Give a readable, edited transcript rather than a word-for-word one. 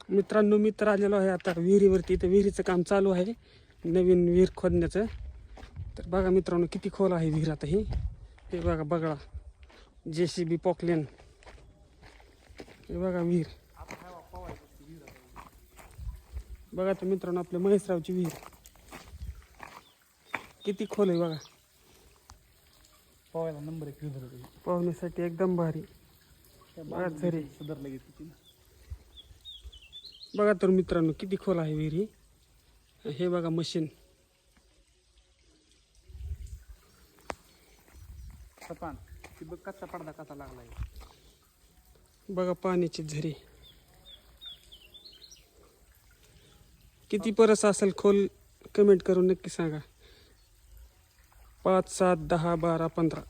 मित्रांनो, मी तर आलेलो आहे आता विहिरीवरती. इथं विहिरीचं काम चालू आहे, नवीन विहीर खोदण्याचं. तर बघा मित्रांनो, किती खोल आहे विहीर आता ही. हे बघा बघा, JCB पॉकलेन. हे बघा विहीर. बघा तर मित्रांनो, आपल्या महेशरावची विहीर किती खोल आहे बघा. पोहायला नंबर 1 विहीर होती. पोहण्यासाठी एकदम भारी. बघा झरे. सुधारलं घेतली. बघा तर मित्रांनो, किती खोल आहे विहीर ही. हे बघा मशीन. सपान ती बघ कच्चा पडदा कसा लागलाय. बघा पाण्याची झरे. किती परस असेल खोल, कमेंट करून नक्की सांगा. 5, 7, 10, 12, 15.